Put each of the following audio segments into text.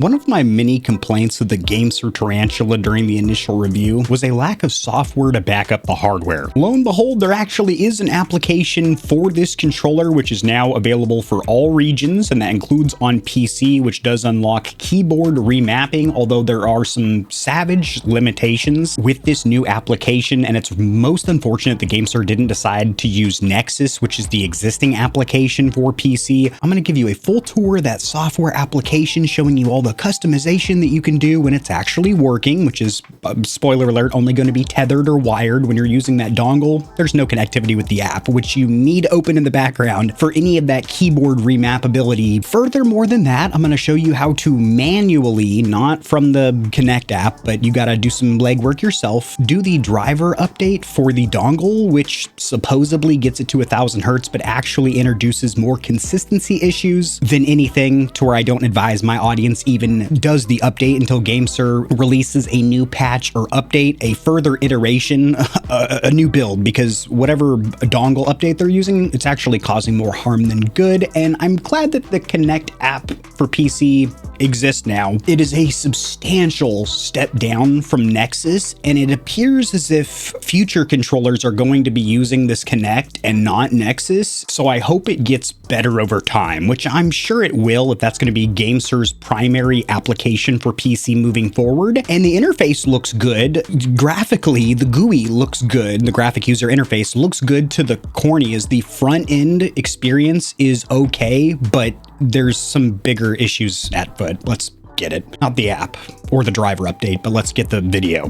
One of my many complaints with the GameSir Tarantula during the initial review was a lack of software to back up the hardware. Lo and behold, there actually is an application for this controller which is now available for all regions, and that includes on PC, which does unlock keyboard remapping, although there are some savage limitations with this new application, and it's most unfortunate the GameSir didn't decide to use Nexus, which is the existing application for PC. I'm going to give you a full tour of that software application, showing you all the customization that you can do when it's actually working, which is, spoiler alert, only going to be tethered or wired when you're using that dongle. There's no connectivity with the app, which you need open in the background for any of that keyboard remappability. Furthermore than that, I'm going to show you how to manually, not from the Kinect app, but you got to do some legwork yourself, do the driver update for the dongle, which supposedly gets it to 1000 hertz, but actually introduces more consistency issues than anything, to where I don't advise my audience even does the update until GameSir releases a new patch or update, a further iteration, a new build, because whatever dongle update they're using, it's actually causing more harm than good. And I'm glad that the Kinect app for PC exists now. It is a substantial step down from Nexus, and it appears as if future controllers are going to be using this Kinect and not Nexus. So I hope it gets better over time, which I'm sure it will if that's going to be GameSir's primary application for PC moving forward. And the interface looks good. Graphically, the GUI looks good. The graphic user interface looks good to the corneas. The front end experience is okay, but there's some bigger issues at foot. Let's get it. Not the app or the driver update, but let's get the video.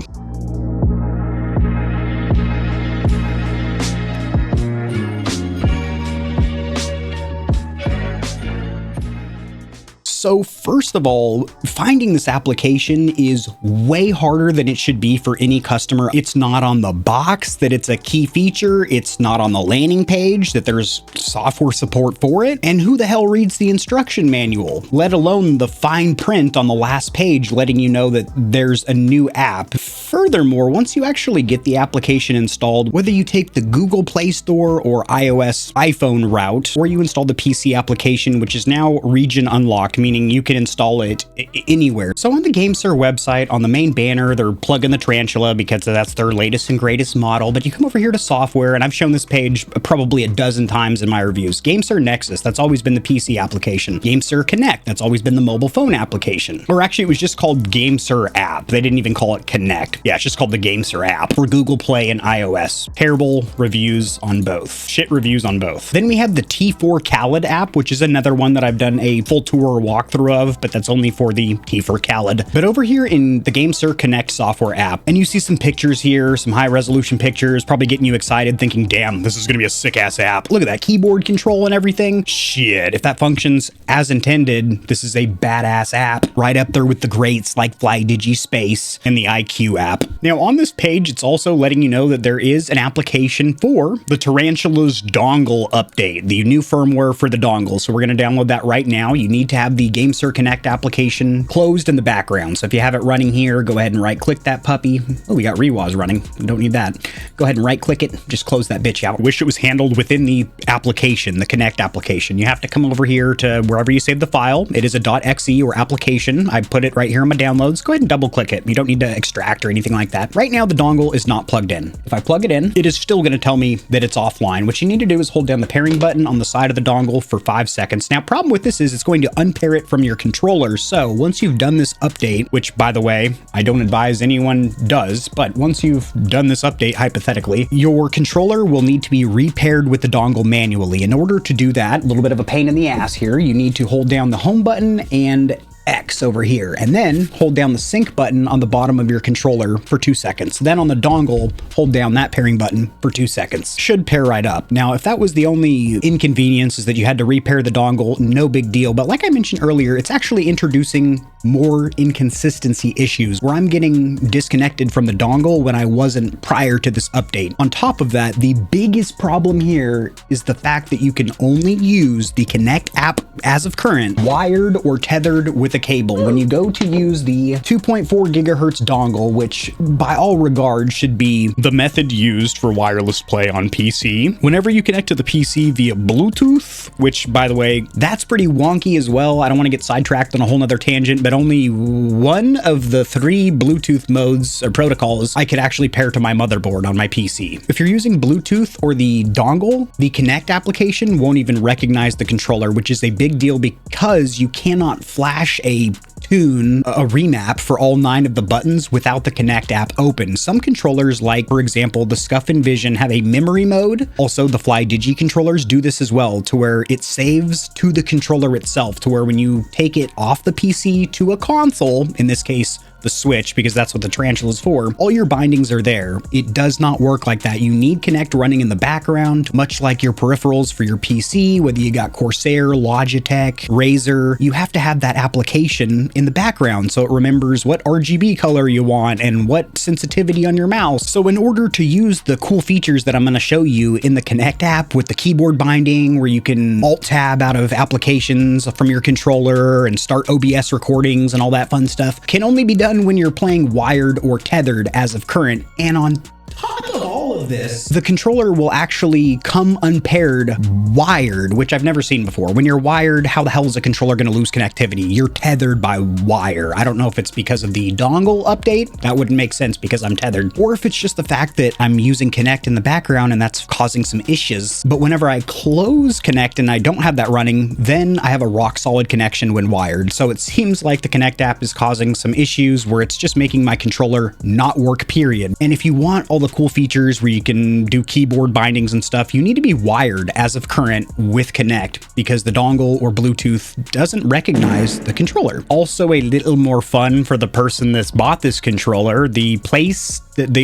So first of all, finding this application is way harder than it should be for any customer. It's not on the box that it's a key feature. It's not on the landing page that there's software support for it. And who the hell reads the instruction manual, let alone the fine print on the last page letting you know that there's a new app. Furthermore, once you actually get the application installed, whether you take the Google Play Store or iOS iPhone route, or you install the PC application, which is now region unlocked, meaning you can install it anywhere. So on the GameSir website, on the main banner, they're plugging the Tarantula because that's their latest and greatest model. But you come over here to software, and I've shown this page probably a dozen times in my reviews. GameSir Nexus, that's always been the PC application. GameSir Connect, that's always been the mobile phone application. Or actually, it was just called GameSir app. They didn't even call it Connect. Yeah, it's just called the GameSir app for Google Play and iOS. Terrible reviews on both. Shit reviews on both. Then we have the T4 Khaled app, which is another one that I've done a full tour or walkthrough of, but that's only for the T4 Khaled. But over here in the GameSir Connect software app, and you see some pictures here, some high resolution pictures, probably getting you excited thinking, damn, this is going to be a sick ass app. Look at that keyboard control and everything. Shit, if that functions as intended, this is a badass app, right up there with the greats like FlyDigi Space and the IQ app. Now on this page, it's also letting you know that there is an application for the Tarantula's dongle update, the new firmware for the dongle. So we're going to download that right now. You need to have the GameSir Connect application closed in the background. So if you have it running here, go ahead and right click that puppy. Oh, we got Rewaz running. Don't need that. Go ahead and right click it. Just close that bitch out. Wish it was handled within the application, the Connect application. You have to come over here to wherever you save the file. It is a .exe or application. I put it right here in my downloads. Go ahead and double click it. You don't need to extract or anything like that. Right now, the dongle is not plugged in. If I plug it in, it is still going to tell me that it's offline. What you need to do is hold down the pairing button on the side of the dongle for 5 seconds. Now, problem with this is it's going to unpair it from your controller. So once you've done this update, which by the way, I don't advise anyone does, but once you've done this update, hypothetically, your controller will need to be repaired with the dongle manually. In order to do that, a little bit of a pain in the ass here, you need to hold down the home button and X over here, and then hold down the sync button on the bottom of your controller for 2 seconds. Then on the dongle, hold down that pairing button for 2 seconds. Should pair right up. Now, if that was the only inconvenience is that you had to repair the dongle, no big deal. But like I mentioned earlier, it's actually introducing more inconsistency issues where I'm getting disconnected from the dongle when I wasn't prior to this update. On top of that, the biggest problem here is the fact that you can only use the Kinect app as of current, wired or tethered with a cable. When you go to use the 2.4 gigahertz dongle, which by all regards should be the method used for wireless play on PC, whenever you connect to the PC via Bluetooth, which by the way, that's pretty wonky as well. I don't want to get sidetracked on a whole nother tangent, but that only one of the 3 Bluetooth modes or protocols I could actually pair to my motherboard on my PC. If you're using Bluetooth or the dongle, the Connect application won't even recognize the controller, which is a big deal because you cannot flash a remap for all 9 of the buttons without the Connect app open. Some controllers, like for example the Scuff and Vision, have a memory mode. Also the FlyDigi controllers do this as well, to where it saves to the controller itself, to where when you take it off the PC to a console, in this case the Switch, because that's what the Tarantula is for, all your bindings are there. It does not work like that. You need Connect running in the background, much like your peripherals for your PC, whether you got Corsair, Logitech, Razer. You have to have that application in the background so it remembers what RGB color you want and what sensitivity on your mouse. So in order to use the cool features that I'm going to show you in the Connect app with the keyboard binding, where you can Alt-Tab out of applications from your controller and start OBS recordings and all that fun stuff, can only be done when you're playing wired or tethered as of current. And on top of all of this, the controller will actually come unpaired wired, which I've never seen before. When you're wired, how the hell is a controller going to lose connectivity? You're tethered by wire. I don't know if it's because of the dongle update. That wouldn't make sense because I'm tethered. Or if it's just the fact that I'm using Connect in the background and that's causing some issues. But whenever I close Connect and I don't have that running, then I have a rock solid connection when wired. So it seems like the Connect app is causing some issues where it's just making my controller not work, period. And if you want all the cool features where you can do keyboard bindings and stuff, you need to be wired as of current with Connect, because the dongle or Bluetooth doesn't recognize the controller. Also, a little more fun for the person that's bought this controller, the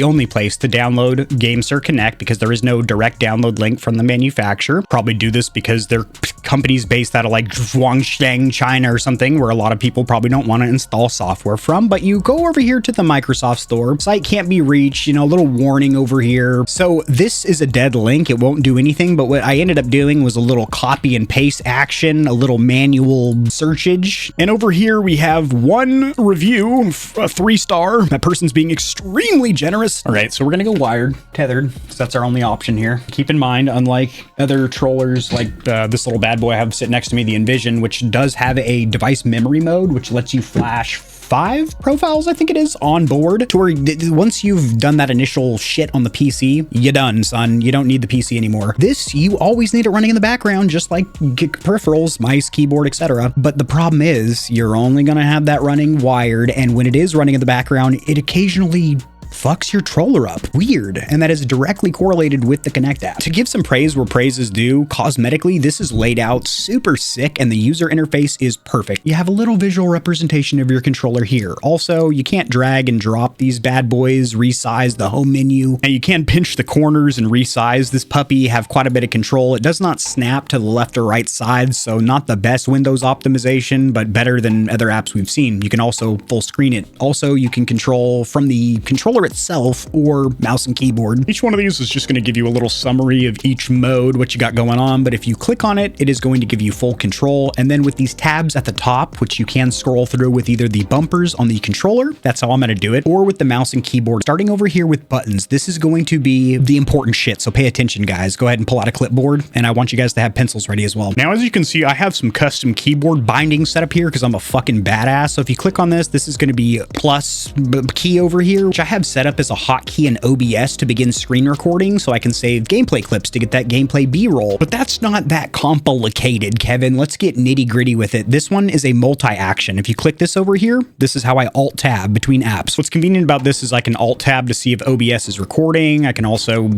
only place to download GameSir Connect, because there is no direct download link from the manufacturer. Probably do this because their company's based out of like Zhuangshang, China or something, where a lot of people probably don't want to install software from. But you go over here to the Microsoft Store, site can't be reached, you know, a little warning over here. So this is a dead link. It won't do anything. But what I ended up doing was a little copy and paste action, a little manual searchage. And over here we have one review, a 3-star. That person's being extremely generous. All right, so we're gonna go wired, tethered, because that's our only option here. Keep in mind, unlike other trollers like this little bad boy I have sitting next to me, the Envision, which does have a device memory mode, which lets you flash 5 profiles, I think it is, on board, to where once you've done that initial shit on the PC, you're done, son. You don't need the PC anymore. This, you always need it running in the background, just like peripherals, mice, keyboard, etc. But the problem is, you're only gonna have that running wired, and when it is running in the background, it occasionally fucks your troller up. Weird. And that is directly correlated with the Connect app. To give some praise where praise is due, cosmetically, this is laid out super sick and the user interface is perfect. You have a little visual representation of your controller here. Also, you can't drag and drop these bad boys, resize the home menu, and you can pinch the corners and resize this puppy, have quite a bit of control. It does not snap to the left or right side, so not the best Windows optimization, but better than other apps we've seen. You can also full screen it. Also, you can control from the controller itself or mouse and keyboard. Each one of these is just going to give you a little summary of each mode, what you got going on. But if you click on it, it is going to give you full control. And then with these tabs at the top, which you can scroll through with either the bumpers on the controller, that's how I'm going to do it, or with the mouse and keyboard. Starting over here with buttons, this is going to be the important shit. So pay attention, guys. Go ahead and pull out a clipboard, and I want you guys to have pencils ready as well. Now, as you can see, I have some custom keyboard bindings set up here because I'm a fucking badass. So if you click on this, this is going to be plus key over here, which I have set up as a hotkey in OBS to begin screen recording, so I can save gameplay clips to get that gameplay B-roll. But that's not that complicated, Kevin. Let's get nitty gritty with it. This one is a multi-action. If you click this over here, this is how I Alt-Tab between apps. What's convenient about this is I can Alt-Tab to see if OBS is recording. I can also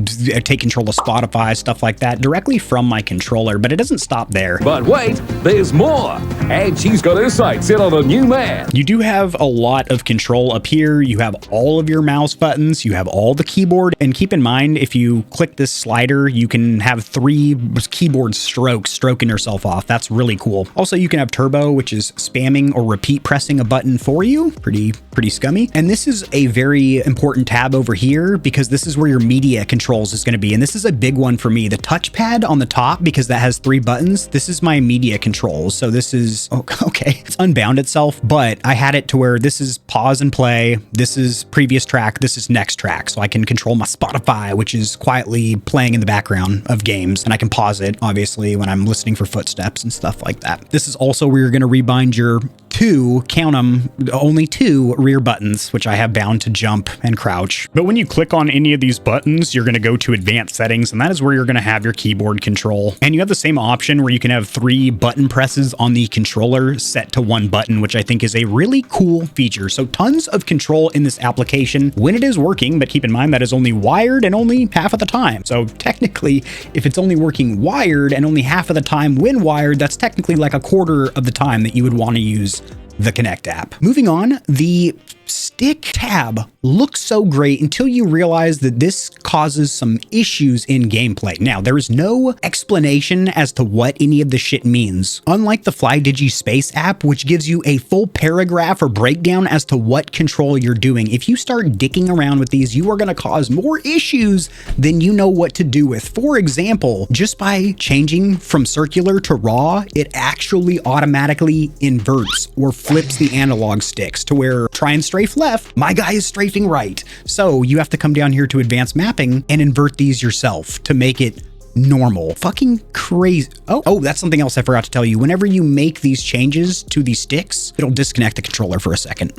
take control of Spotify, stuff like that, directly from my controller, but it doesn't stop there. But wait, there's more! And she's got her sights in on a new man! You do have a lot of control up here. You have all of your mouse buttons, you have all the keyboard, and keep in mind, if you click this slider, you can have 3 keyboard strokes stroking yourself off. That's really cool. Also, you can have turbo, which is spamming or repeat pressing a button for you. Pretty scummy. And this is a very important tab over here because this is where your media controls is going to be. And this is a big one for me. The touchpad on the top, because that has 3 buttons, this is my media controls. So this is, okay, it's unbound itself, but I had it to where this is pause and play. This is previous track. This is next track. So I can control my Spotify, which is quietly playing in the background of games. And I can pause it, obviously, when I'm listening for footsteps and stuff like that. This is also where you're going to rebind your two, count them, only two rear buttons, which I have bound to jump and crouch. But when you click on any of these buttons, you're going to go to advanced settings, and that is where you're going to have your keyboard control. And you have the same option where you can have 3 button presses on the controller set to 1 button, which I think is a really cool feature. So tons of control in this application when it is working, but keep in mind that is only wired and only half of the time. So technically, if it's only working wired and only half of the time when wired, that's technically like a quarter of the time that you would want to use the Kinect app. Moving on, the stick tab looks so great until you realize that this causes some issues in gameplay. Now, there is no explanation as to what any of this shit means. Unlike the FlyDigi Space app, which gives you a full paragraph or breakdown as to what control you're doing, if you start dicking around with these, you are going to cause more issues than you know what to do with. For example, just by changing from circular to raw, it actually automatically inverts or flips the analog sticks to where try and strafe left, my guy is strafing right. So you have to come down here to advanced mapping and invert these yourself to make it normal. Fucking crazy. Oh, that's something else I forgot to tell you. Whenever you make these changes to these sticks, it'll disconnect the controller for a second.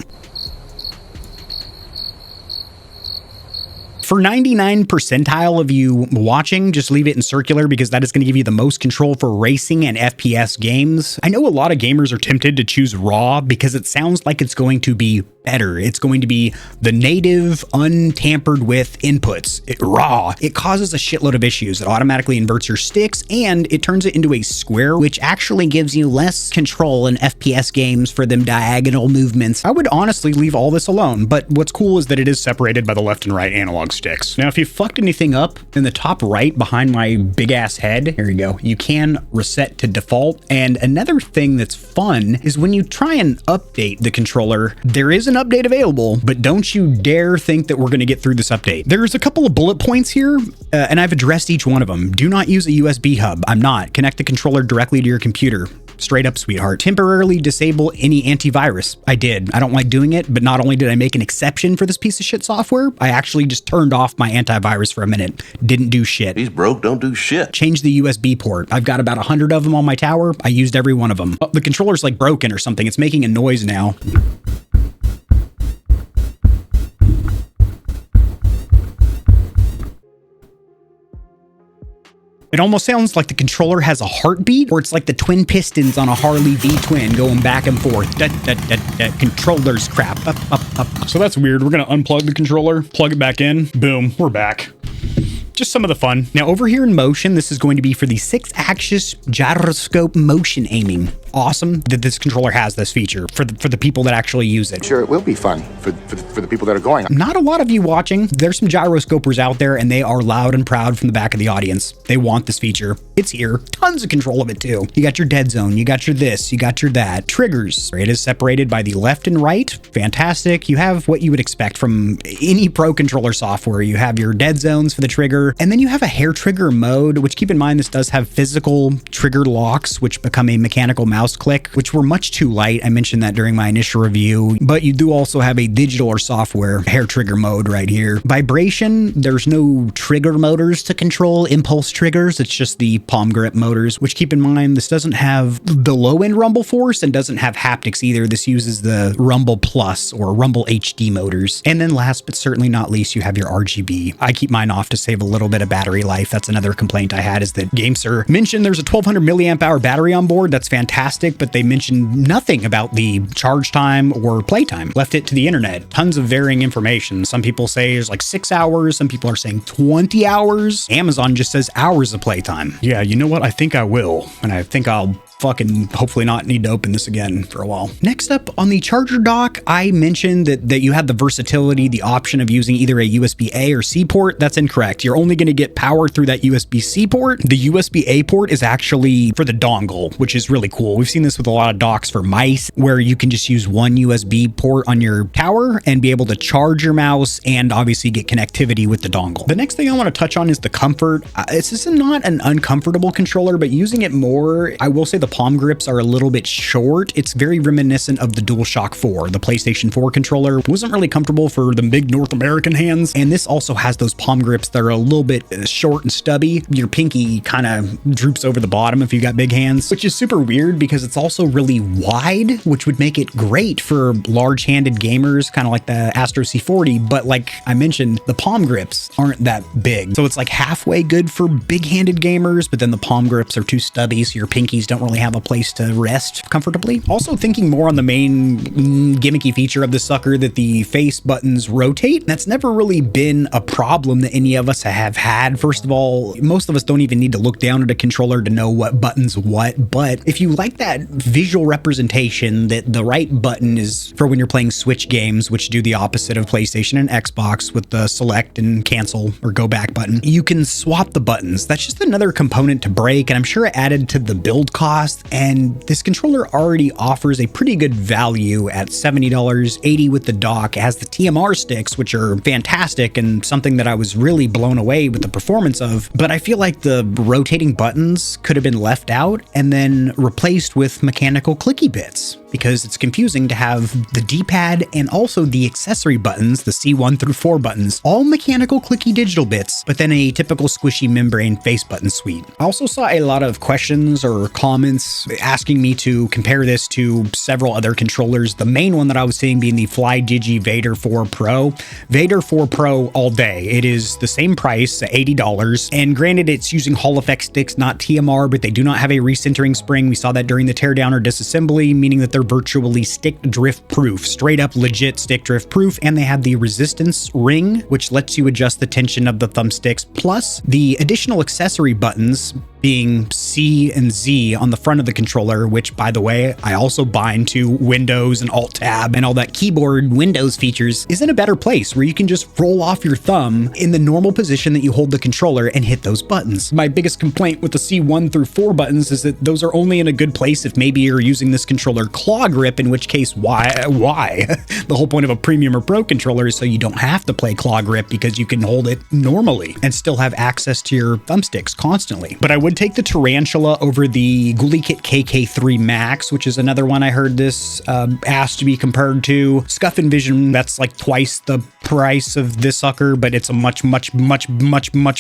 For 99 percentile of you watching, just leave it in circular because that is going to give you the most control for racing and FPS games. I know a lot of gamers are tempted to choose raw because it sounds like it's going to be better. It's going to be the native, untampered with inputs. Raw. It causes a shitload of issues. It automatically inverts your sticks and it turns it into a square, which actually gives you less control in FPS games for them diagonal movements. I would honestly leave all this alone, but what's cool is that it is separated by the left and right analog sticks. Now, if you fucked anything up in the top right behind my big ass head, here you go, you can reset to default. And another thing that's fun is when you try and update the controller, there is an update available, but don't you dare think that we're going to get through this update. There's a couple of bullet points here, and I've addressed each one of them. Do not use a USB hub. I'm not. Connect the controller directly to your computer. Straight up, sweetheart. Temporarily disable any antivirus. I did. I don't like doing it, but not only did I make an exception for this piece of shit software, I actually just turned off my antivirus for a minute. Didn't do shit. He's broke, don't do shit. Change the USB port. I've got about 100 of them on my tower. I used every one of them. Oh, the controller's like broken or something. It's making a noise now. It almost sounds like the controller has a heartbeat, or it's like the twin pistons on a Harley V-twin going back and forth. Controller's crap. Up. So that's weird. We're going to unplug the controller, plug it back in. Boom, we're back. Just some of the fun. Now over here in motion, this is going to be for the 6-axis gyroscope motion aiming. Awesome that this controller has this feature for the people that actually use it. Sure, it will be fun for the people that are going. Not a lot of you watching. There's some gyroscopers out there and they are loud and proud from the back of the audience. They want this feature. It's here. Tons of control of it too. You got your dead zone. You got your this. You got your that. Triggers. It is separated by the left and right. Fantastic. You have what you would expect from any pro controller software. You have your dead zones for the trigger. And then you have a hair trigger mode, which keep in mind, this does have physical trigger locks, which become a mechanical mouse click, which were much too light. I mentioned that during my initial review, but you do also have a digital or software hair trigger mode right here. Vibration, there's no trigger motors to control impulse triggers. It's just the palm grip motors, which keep in mind, this doesn't have the low end rumble force and doesn't have haptics either. This uses the Rumble Plus or Rumble HD motors. And then last but certainly not least, you have your RGB. I keep mine off to save a little bit of battery life. That's another complaint I had, is that GameSir mentioned there's a 1200 milliamp hour battery on board. That's fantastic, but they mentioned nothing about the charge time or playtime. Left it to the internet. Tons of varying information. Some people say there's like 6 hours. Some people are saying 20 hours. Amazon just says hours of playtime. Yeah, you know what? I think I will. And I think I'll fucking hopefully not need to open this again for a while. Next up on the charger dock, I mentioned that you had the versatility, the option of using either a USB-A or C port. That's incorrect. You're only going to get power through that USB-C port. The USB-A port is actually for the dongle, which is really cool. We've seen this with a lot of docks for mice, where you can just use one USB port on your tower and be able to charge your mouse and obviously get connectivity with the dongle. The next thing I want to touch on is the comfort. This is not an uncomfortable controller, but using it more, I will say the palm grips are a little bit short. It's very reminiscent of the DualShock 4. The PlayStation 4 controller wasn't really comfortable for the big North American hands, and this also has those palm grips that are a little bit short and stubby. Your pinky kind of droops over the bottom if you got big hands, which is super weird because it's also really wide, which would make it great for large-handed gamers, kind of like the Astro C40, but like I mentioned, the palm grips aren't that big. So it's like halfway good for big-handed gamers, but then the palm grips are too stubby, so your pinkies don't really have a place to rest comfortably. Also thinking more on the main gimmicky feature of the sucker, that the face buttons rotate. That's never really been a problem that any of us have had. First of all, most of us don't even need to look down at a controller to know what button's what, but if you like that visual representation that the right button is for when you're playing Switch games, which do the opposite of PlayStation and Xbox with the select and cancel or go back button, you can swap the buttons. That's just another component to break, and I'm sure it added to the build cost, and this controller already offers a pretty good value at $70, $80 with the dock. It has the TMR sticks, which are fantastic and something that I was really blown away with the performance of, but I feel like the rotating buttons could have been left out and then replaced with mechanical clicky bits, because it's confusing to have the D-pad and also the accessory buttons, the C1 through 4 buttons, all mechanical clicky digital bits, but then a typical squishy membrane face button suite. I also saw a lot of questions or comments asking me to compare this to several other controllers. The main one that I was seeing being the FlyDigi Vader 4 Pro. Vader 4 Pro all day. It is the same price at $80, and granted it's using Hall effect sticks, not TMR, but they do not have a recentering spring. We saw that during the teardown or disassembly, meaning that they're virtually stick drift proof, straight up legit stick drift proof, and they have the resistance ring, which lets you adjust the tension of the thumbsticks, plus the additional accessory buttons being C and Z on the front of the controller, which by the way, I also bind to Windows and Alt Tab and all that keyboard Windows features, is in a better place where you can just roll off your thumb in the normal position that you hold the controller and hit those buttons. My biggest complaint with the C1 through 4 buttons is that those are only in a good place if maybe you're using this controller claw grip, in which case, why? The whole point of a premium or pro controller is so you don't have to play claw grip, because you can hold it normally and still have access to your thumbsticks constantly. But I would take the Tarantula over the GuliKit KK3 Max, which is another one I heard this asked to be compared to. Scuff and Vision, that's like twice the price of this sucker, but it's a much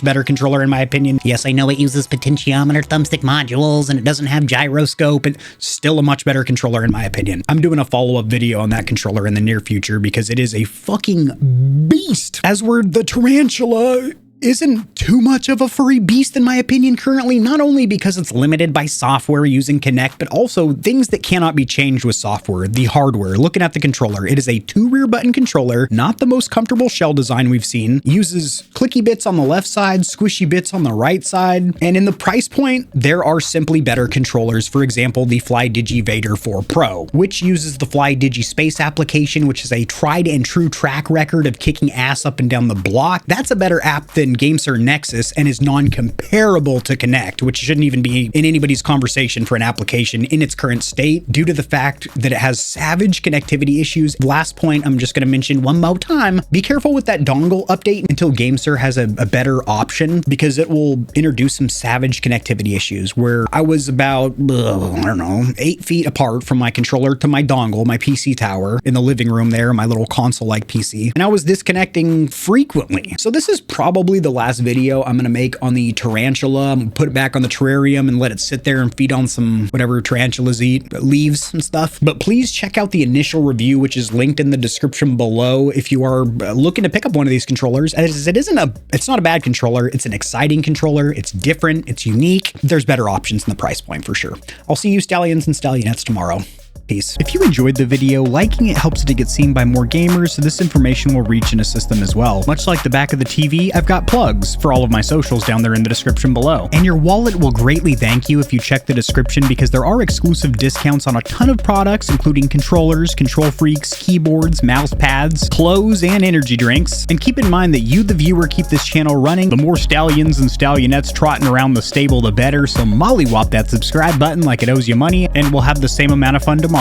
better controller in my opinion. Yes, I know it uses potentiometer thumbstick modules and it doesn't have gyroscope, and still a much better controller in my opinion. I'm doing a follow-up video on that controller in the near future because it is a fucking beast. As were the Tarantula isn't too much of a furry beast in my opinion currently, not only because it's limited by software using Kinect, but also things that cannot be changed with software. The hardware, looking at the controller, it is a 2 rear button controller, not the most comfortable shell design we've seen, uses clicky bits on the left side, squishy bits on the right side, and in the price point, there are simply better controllers. For example, the FlyDigi Vader 4 Pro, which uses the FlyDigi Space application, which is a tried and true track record of kicking ass up and down the block. That's a better app than GameSir Nexus and is non-comparable to Kinect, which shouldn't even be in anybody's conversation for an application in its current state due to the fact that it has savage connectivity issues. Last point I'm just going to mention one more time, be careful with that dongle update until GameSir has a better option, because it will introduce some savage connectivity issues where I was about, I don't know, 8 feet apart from my controller to my dongle, my PC tower in the living room there, my little console-like PC, and I was disconnecting frequently. So this is probably the last video I'm going to make on the Tarantula. I'm going to put it back on the terrarium and let it sit there and feed on some whatever tarantulas eat, leaves and stuff. But please check out the initial review, which is linked in the description below if you are looking to pick up one of these controllers. As it's not a bad controller. It's an exciting controller. It's different. It's unique. There's better options in the price point for sure. I'll see you Stallions and Stallionettes tomorrow. Peace. If you enjoyed the video, liking it helps it to get seen by more gamers, so this information will reach and assist them as well. Much like the back of the TV, I've got plugs for all of my socials down there in the description below. And your wallet will greatly thank you if you check the description, because there are exclusive discounts on a ton of products, including controllers, KontrolFreeks, keyboards, mouse pads, clothes, and energy drinks. And keep in mind that you, the viewer, keep this channel running. The more Stallions and Stallionettes trotting around the stable, the better, so mollywop that subscribe button like it owes you money, and we'll have the same amount of fun tomorrow.